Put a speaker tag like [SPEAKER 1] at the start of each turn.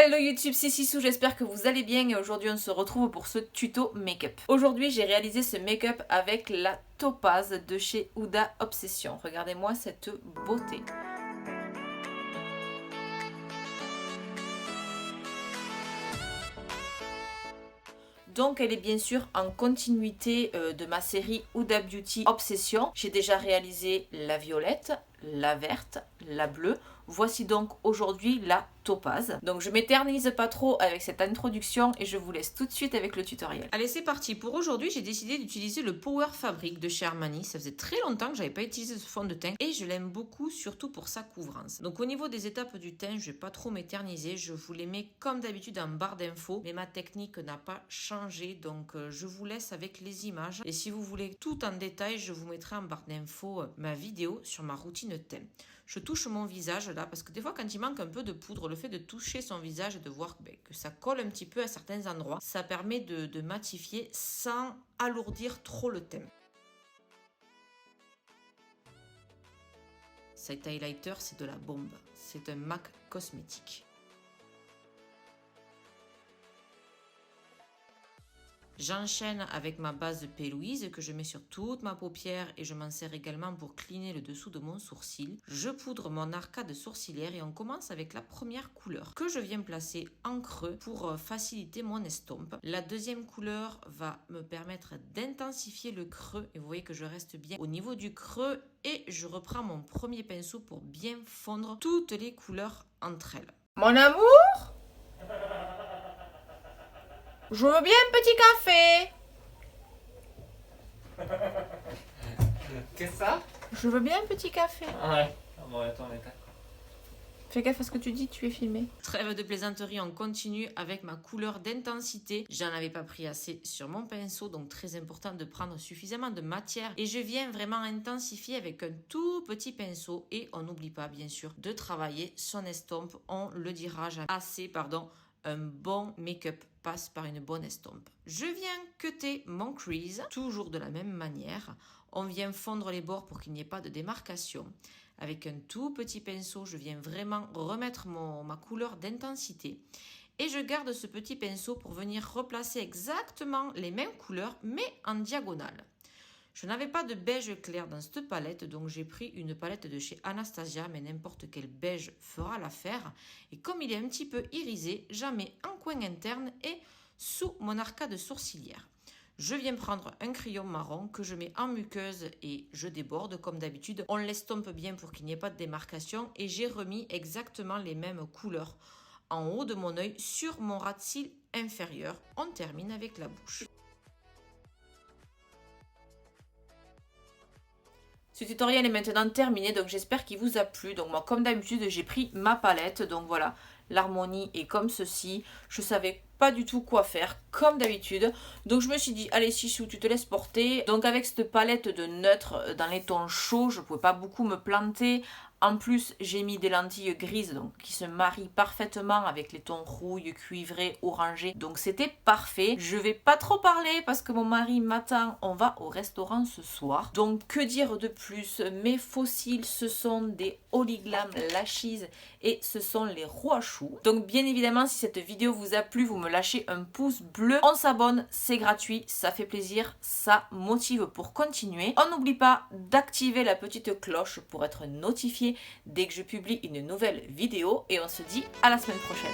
[SPEAKER 1] Hello YouTube, c'est Sissou, j'espère que vous allez bien et aujourd'hui on se retrouve pour ce tuto make-up. Aujourd'hui j'ai réalisé ce make-up avec la Topaz de chez Huda Obsession. Regardez-moi cette beauté. Donc elle est bien sûr en continuité de ma série Huda Beauty Obsession. J'ai déjà réalisé la violette, la verte, la bleue. Voici donc aujourd'hui la Topaz. Donc je m'éternise pas trop avec cette introduction et je vous laisse tout de suite avec le tutoriel. Allez, c'est parti. Pour aujourd'hui, j'ai décidé d'utiliser le Power Fabric de chez Armani. Ça faisait très longtemps que j'avais pas utilisé ce fond de teint et je l'aime beaucoup, surtout pour sa couvrance. Donc au niveau des étapes du teint, je vais pas trop m'éterniser. Je vous les mets comme d'habitude en barre d'infos, mais ma technique n'a pas changé. Donc je vous laisse avec les images. Et si vous voulez tout en détail, je vous mettrai en barre d'infos ma vidéo sur ma routine teint. Je touche mon visage là parce que des fois quand il manque un peu de poudre, le fait de toucher son visage et de voir que ça colle un petit peu à certains endroits, ça permet de matifier sans alourdir trop le teint. Cet highlighter, c'est de la bombe. C'est un MAC cosmétique. J'enchaîne avec ma base P. Louise que je mets sur toute ma paupière et je m'en sers également pour cleaner le dessous de mon sourcil. Je poudre mon arcade sourcilière et on commence avec la première couleur que je viens placer en creux pour faciliter mon estompe. La deuxième couleur va me permettre d'intensifier le creux et vous voyez que je reste bien au niveau du creux et je reprends mon premier pinceau pour bien fondre toutes les couleurs entre elles. Mon amour ? Je veux bien un petit café.
[SPEAKER 2] Qu'est-ce que ça?
[SPEAKER 1] Je veux bien un petit café.
[SPEAKER 2] Ouais. Bon, attends, d'accord.
[SPEAKER 1] Fais gaffe à ce que tu dis, tu es filmé. Trêve de plaisanterie, on continue avec ma couleur d'intensité. J'en avais pas pris assez sur mon pinceau, donc très important de prendre suffisamment de matière. Et je viens vraiment intensifier avec un tout petit pinceau. Et on n'oublie pas, bien sûr, de travailler son estompe. On le dira assez, pardon. Un bon make-up passe par une bonne estompe. Je viens cutter mon crease, toujours de la même manière. On vient fondre les bords pour qu'il n'y ait pas de démarcation. Avec un tout petit pinceau, je viens vraiment remettre ma couleur d'intensité. Et je garde ce petit pinceau pour venir replacer exactement les mêmes couleurs, mais en diagonale. Je n'avais pas de beige clair dans cette palette, donc j'ai pris une palette de chez Anastasia, mais n'importe quel beige fera l'affaire. Et comme il est un petit peu irisé, j'en mets en coin interne et sous mon arcade sourcilière. Je viens prendre un crayon marron que je mets en muqueuse et je déborde comme d'habitude. On l'estompe bien pour qu'il n'y ait pas de démarcation et j'ai remis exactement les mêmes couleurs en haut de mon œil sur mon ras de cils inférieur. On termine avec la bouche. Ce tutoriel est maintenant terminé, donc j'espère qu'il vous a plu. Donc moi, comme d'habitude, j'ai pris ma palette. Donc voilà, l'harmonie est comme ceci. Je savais pas du tout quoi faire, comme d'habitude. Donc je me suis dit, allez Sissou, tu te laisses porter. Donc avec cette palette de neutre dans les tons chauds, je pouvais pas beaucoup me planter. En plus, j'ai mis des lentilles grises donc, qui se marient parfaitement avec les tons rouille, cuivré, orangé. Donc c'était parfait. Je vais pas trop parler parce que mon mari m'attend. On va au restaurant ce soir. Donc que dire de plus? Mes fossiles, ce sont des Holy Glam Lashes et ce sont les rois choux. Donc bien évidemment, si cette vidéo vous a plu, vous me lâchez un pouce bleu. On s'abonne, c'est gratuit, ça fait plaisir, ça motive pour continuer. On n'oublie pas d'activer la petite cloche pour être notifié dès que je publie une nouvelle vidéo et on se dit à la semaine prochaine.